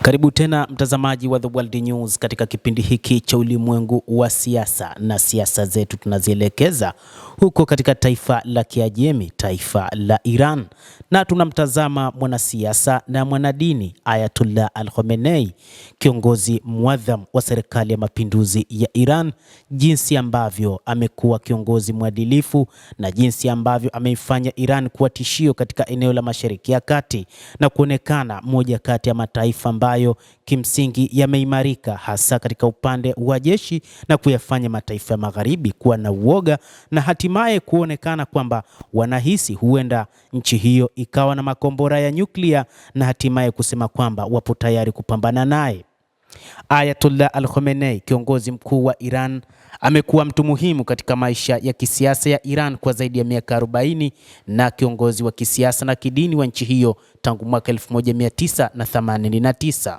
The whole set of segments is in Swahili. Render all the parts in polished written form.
Karibu tena mtazamaji wa The World News katika kipindi hiki cha ulimwengu wa siasa, na siasa zetu tunazielekeza huko katika taifa la Kiajemi, taifa la Iran, na tunamtazama mwanasiasa na mwanadini Ayatollah Al-Khamenei, kiongozi muadham wa serikali ya mapinduzi ya Iran, jinsi ambavyo amekuwa kiongozi mwadilifu na jinsi ambavyo ameifanya Iran kuwa tishio katika eneo la Mashariki ya Kati na kuonekana moja kati ya mataifa ambayo kimsingi yameimarika hasa katika upande wa jeshi na kuyafanya mataifa ya magharibi kuwa na uoga na hatimaye kuonekana kwamba wanahisi huenda nchi hiyo ikawa na makombora ya nyuklia na hatimaye kusema kwamba wapo tayari kupambana naye. Ayatollah Al-Khamenei, kiongozi mkuu wa Iran, amekuwa mtu muhimu katika maisha ya kisiasa ya Iran kwa zaidi ya miaka 40 na kiongozi wa kisiasa na kidini wa nchi hiyo tangu mwaka 1989.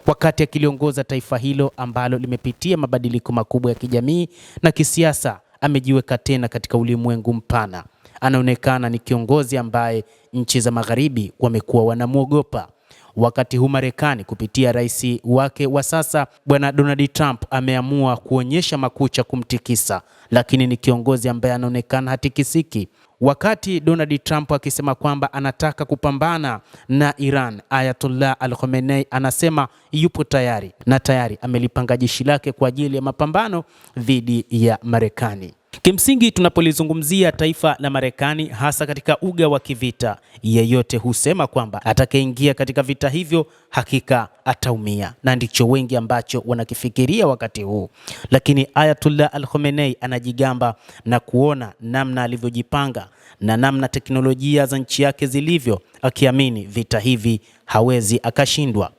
Wakati akiliongoza taifa hilo ambalo limepitia mabadiliko makubwa ya kijamii na kisiasa, amejiweka tena katika ulimwengu mpana. Anaonekana ni kiongozi ambaye nchi za magharibi wamekuwa wanamwogopa. Wakati huu Marekani kupitia rais wake wa sasa Bwana Donald Trump ameamua kuonyesha makucha kumtikisa, lakini ni kiongozi ambaye anaonekana hatikisiki. Wakati Donald Trump akisema kwamba anataka kupambana na Iran, Ayatollah Al-Khamenei anasema yupo tayari na tayari amelipanga jeshi lake kwa ajili ya mapambano dhidi ya Marekani. Kimsingi tunapolizungumzia taifa la Marekani hasa katika uga wa kivita, yeyote husema kwamba atakayeingia katika vita hivyo hakika ataumia, na ndicho wengi ambacho wanakifikiria wakati huu. Lakini Ayatollah Al-Khamenei anajigamba na kuona namna alivyojipanga na namna teknolojia za nchi yake zilivyo, akiamini vita hivi hawezi akashindwa.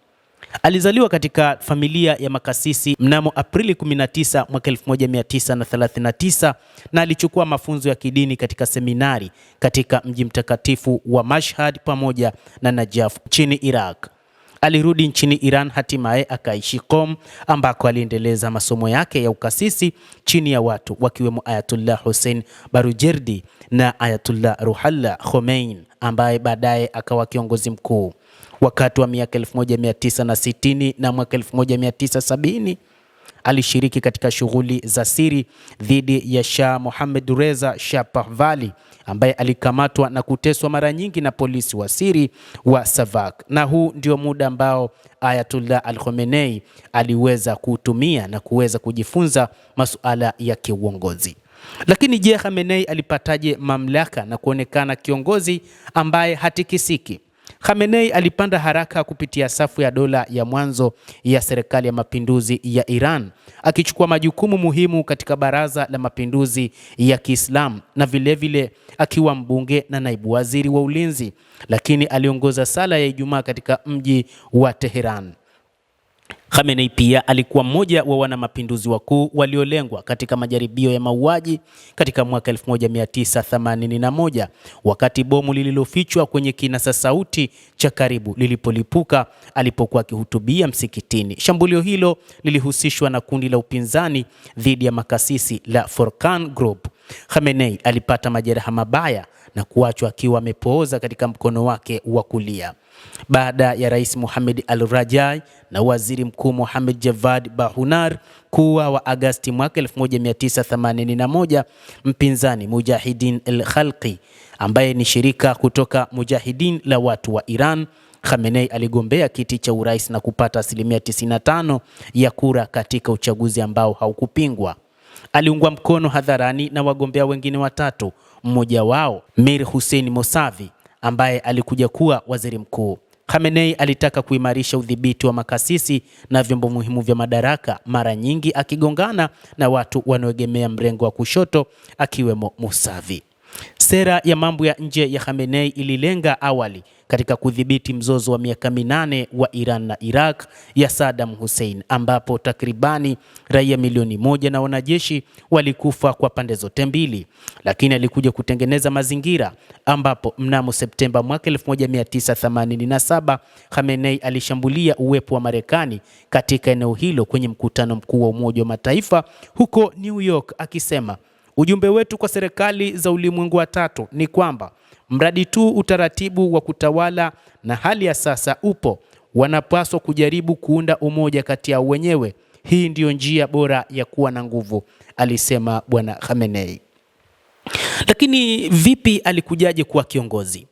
Alizaliwa katika familia ya makasisi mnamo Aprili 19 mwaka 1939 na alichukua mafunzo ya kidini katika seminari katika mji mtakatifu wa Mashhad pamoja na Najaf nchini Iraq. Alirudi nchini Iran hatimaye akaishi Qom, ambako aliendeleza masomo yake ya ukasisi chini ya watu wakiwemo Ayatollah Hussein Barujerdi na Ayatollah Ruhollah Khomeini ambaye baadaye akawa kiongozi mkuu. Wakati wa miaka 1960 na mwaka 1970 alishiriki katika shughuli za siri dhidi ya Shah Mohammad Reza Shah Pahlavi ambaye alikamatwa na kuteswa mara nyingi na polisi wa siri wa Savak. Na huu ndio muda ambao Ayatollah Al-Khamenei aliweza kutumia na kuweza kujifunza masuala ya kiuongozi. Lakini je, Khamenei alipataje mamlaka na kuonekana kiongozi ambaye hatikisiki? Khamenei alipanda haraka kupitia safu ya dola ya mwanzo ya serikali ya mapinduzi ya Iran, akichukua majukumu muhimu katika baraza la mapinduzi ya Kiislamu na vilevile akiwa mbunge na naibu waziri wa ulinzi, lakini aliongoza sala ya Ijumaa katika mji wa Tehran. Khamenei pia alikuwa mmoja wa wana mapinduzi wakuu waliolengwa katika majaribio ya mauaji katika mwaka 1981 wakati bomu lililofichwa kwenye kinasa sauti cha karibu lilipolipuka alipokuwa akihutubia msikitini. Shambulio hilo lilihusishwa na kundi la upinzani dhidi ya makasisi la Furqan Group. Khamenei alipata majeraha mabaya na kuachwa akiwa amepooza katika mkono wake wa kulia. Baada ya Rais Mohamed Al-Rajai na Waziri Mkuu Mohamed Javad Bahunar kuuawa Agasti mwaka 1981, mpinzani Mujahidin al-Khalqi ambaye ni shirika kutoka Mujahidin la watu wa Iran, Khamenei aligombea kiti cha urais na kupata 95% ya kura katika uchaguzi ambao haukupingwa. Aliungwa mkono hadharani na wagombea wengine watatu, mmoja wao Mir Hussein Mousavi ambaye alikuja kuwa waziri mkuu. Khamenei alitaka kuimarisha udhibiti wa makasisi na vyombo muhimu vya madaraka, mara nyingi akigongana na watu wanaoegemea mrengo wa kushoto akiwemo Mousavi. Sera ya mambo ya nje ya Khamenei ililenga awali katika kudhibiti mzozo wa miaka 8 wa Iran na Iraq ya Saddam Hussein, ambapo takribani raia milioni 1 na wanajeshi walikufa kwa pande zote mbili. Lakini alikuja kutengeneza mazingira ambapo mnamo Septemba mwaka 1987 Khamenei alishambulia uwepo wa Marekani katika eneo hilo kwenye mkutano mkuu wa Umoja wa Mataifa huko New York, akisema, "Ujumbe wetu kwa serikali za ulimwengu wa tatu ni kwamba mradi tu utaratibu wa kutawala na hali ya sasa upo, wanapaswa kujaribu kuunda umoja kati yao wenyewe. Hii ndiyo njia bora ya kuwa na nguvu, alisema Bwana Khamenei. Lakini vipi alikujaje kuwa kiongozi?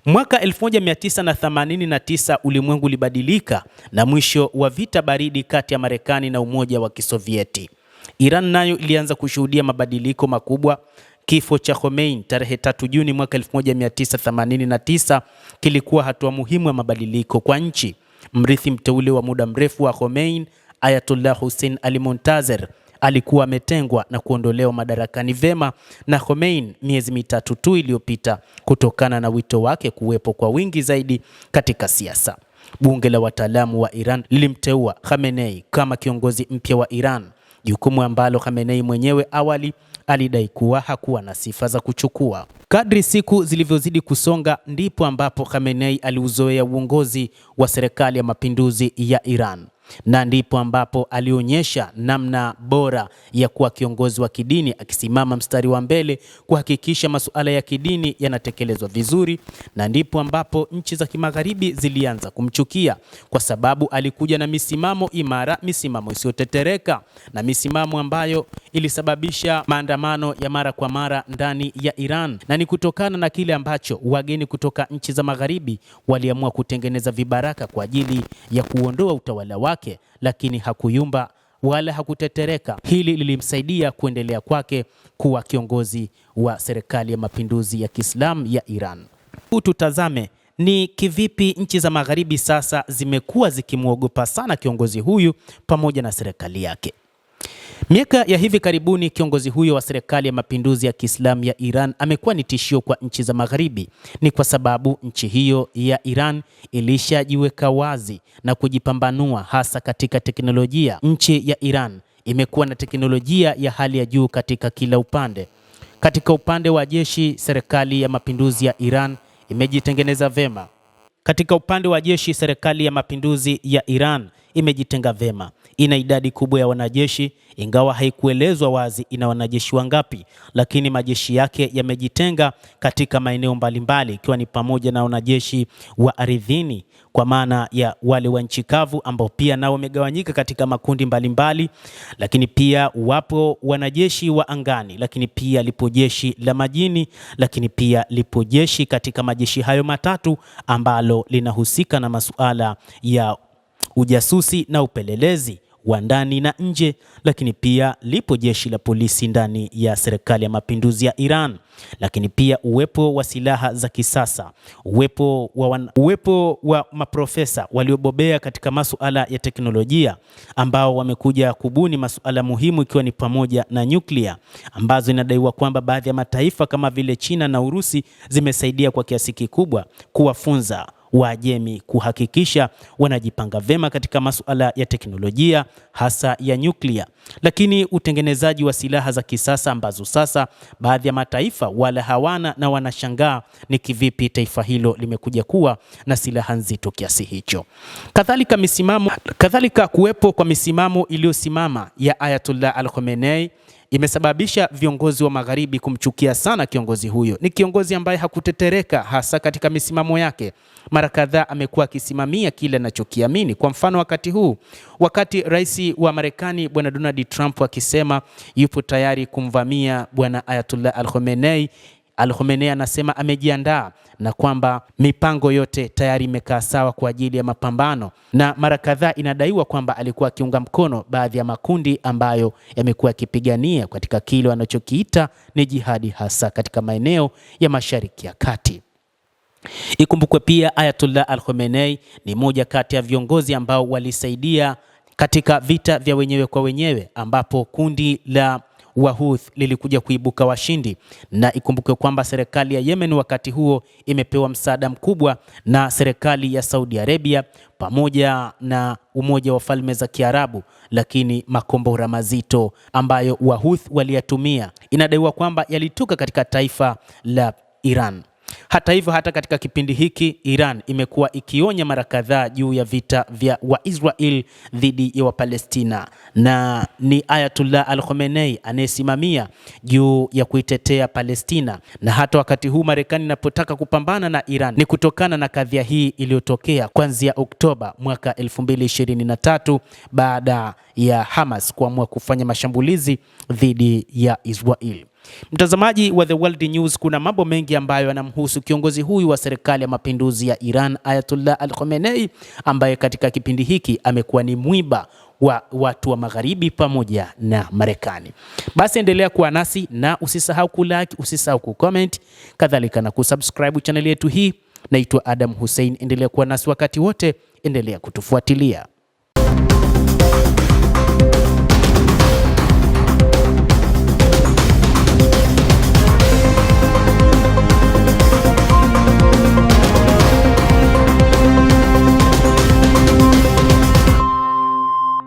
Mwaka 1989 ulimwengu ulibadilika na mwisho wa vita baridi kati ya Marekani na Umoja wa Kisovieti. Iran nayo ilianza kushuhudia mabadiliko makubwa. Kifo cha Khomeini tarehe 3 Juni mwaka 1989 kilikuwa hatua muhimu ya mabadiliko kwa nchi. Mrithi mteule wa muda mrefu wa Khomeini, Ayatollah Hussein Ali Montazer, alikuwa ametengwa na kuondolewa madarakani vema na Khomeini miezi mitatu tu iliyopita kutokana na wito wake kuwepo kwa wingi zaidi katika siasa. Bunge la wataalamu wa Iran lilimteua Khamenei kama kiongozi mpya wa Iran, jukumu ambalo Khamenei mwenyewe awali alidai kuwa hakuwa na sifa za kuchukua. Kadri siku zilivyozidi kusonga, ndipo ambapo Khamenei aliuzoea uongozi wa serikali ya mapinduzi ya Iran, na ndipo ambapo alionyesha namna bora ya kuwa kiongozi wa kidini, akisimama mstari wa mbele kuhakikisha masuala ya kidini yanatekelezwa vizuri. Na ndipo ambapo nchi za kimagharibi zilianza kumchukia kwa sababu alikuja na misimamo imara, misimamo isiyotetereka, na misimamo ambayo ilisababisha maandamano ya mara kwa mara ndani ya Iran. Na ni kutokana na kile ambacho wageni kutoka nchi za magharibi waliamua kutengeneza vibaraka kwa ajili ya kuondoa utawala wake, lakini hakuyumba wala hakutetereka. Hili lilimsaidia kuendelea kwake kuwa kiongozi wa serikali ya mapinduzi ya Kiislamu ya Iran. Tutazame ni kivipi nchi za magharibi sasa zimekuwa zikimwogopa sana kiongozi huyu pamoja na serikali yake. Miaka ya hivi karibuni kiongozi huyo wa serikali ya mapinduzi ya Kiislamu ya Iran amekuwa ni tishio kwa nchi za magharibi. Ni kwa sababu nchi hiyo ya Iran ilishajiweka wazi na kujipambanua hasa katika teknolojia. Nchi ya Iran imekuwa na teknolojia ya hali ya juu katika kila upande. Katika upande wa jeshi, serikali ya mapinduzi ya Iran imejitengeneza vema. Katika upande wa jeshi, serikali ya mapinduzi ya Iran imejitenga vema. Ina idadi kubwa ya wanajeshi, ingawa haikuelezwa wazi ina wanajeshi wangapi, lakini majeshi yake yamejitenga katika maeneo mbalimbali, ikiwa ni pamoja na wanajeshi wa ardhini kwa maana ya wale wa nchi kavu ambao pia nao wamegawanyika katika makundi mbalimbali, lakini pia wapo wanajeshi wa angani, lakini pia lipo jeshi la majini, lakini pia lipo jeshi katika majeshi hayo matatu ambalo linahusika na masuala ya ujasusi na upelelezi wa ndani na nje, lakini pia lipo jeshi la polisi ndani ya serikali ya mapinduzi ya Iran, lakini pia uwepo wa silaha za kisasa, uwepo wa maprofesa waliobobea katika masuala ya teknolojia ambao wamekuja kubuni masuala muhimu, ikiwa ni pamoja na nyuklia ambazo inadaiwa kwamba baadhi ya mataifa kama vile China na Urusi zimesaidia kwa kiasi kikubwa kuwafunza Waajemi kuhakikisha wanajipanga vema katika masuala ya teknolojia hasa ya nyuklia. Lakini utengenezaji wa silaha za kisasa ambazo sasa baadhi ya mataifa wala hawana, na wanashangaa ni kivipi taifa hilo limekuja kuwa na silaha nzito kiasi hicho. Kadhalika kuwepo kwa misimamo iliyosimama ya Ayatollah Al-Khamenei imesababisha viongozi wa magharibi kumchukia sana kiongozi huyo. Ni kiongozi ambaye hakutetereka hasa katika misimamo yake. Mara kadhaa amekuwa akisimamia kile anachokiamini. Kwa mfano, wakati rais wa Marekani bwana Donald Trump akisema yupo tayari kumvamia bwana Ayatollah Al-Khamenei, Al-Khamenei anasema amejiandaa na kwamba mipango yote tayari imekaa sawa kwa ajili ya mapambano, na mara kadhaa inadaiwa kwamba alikuwa akiunga mkono baadhi ya makundi ambayo yamekuwa yakipigania katika kile wanachokiita ni jihadi, hasa katika maeneo ya Mashariki ya Kati. Ikumbukwe pia Ayatollah Al-Khamenei ni moja kati ya viongozi ambao walisaidia katika vita vya wenyewe kwa wenyewe, ambapo kundi la Wahuth lilikuja kuibuka washindi, na ikumbuke kwamba serikali ya Yemen wakati huo imepewa msaada mkubwa na serikali ya Saudi Arabia pamoja na Umoja wa Falme za Kiarabu, lakini makombora mazito ambayo Wahuth waliyatumia inadaiwa kwamba yalitoka katika taifa la Iran. Hata hivyo, hata katika kipindi hiki Iran imekuwa ikionya mara kadhaa juu ya vita vya Waisrael dhidi ya Wapalestina, na ni Ayatollah Al-Khamenei anayesimamia juu ya kuitetea Palestina. Na hata wakati huu Marekani inapotaka kupambana na Iran ni kutokana na kadhia hii iliyotokea kuanzia Oktoba mwaka 2023 baada ya Hamas kuamua kufanya mashambulizi dhidi ya Israel. Mtazamaji wa The World News, kuna mambo mengi ambayo yanamhusu kiongozi huyu wa serikali ya mapinduzi ya Iran, Ayatollah Al-Khamenei, ambaye katika kipindi hiki amekuwa ni mwiba wa watu wa magharibi pamoja na Marekani. Basi endelea kuwa nasi na usisahau kulike, usisahau kucomment, kadhalika na kusubscribe channel yetu hii. Naitwa Adam Hussein, endelea kuwa nasi wakati wote, endelea kutufuatilia.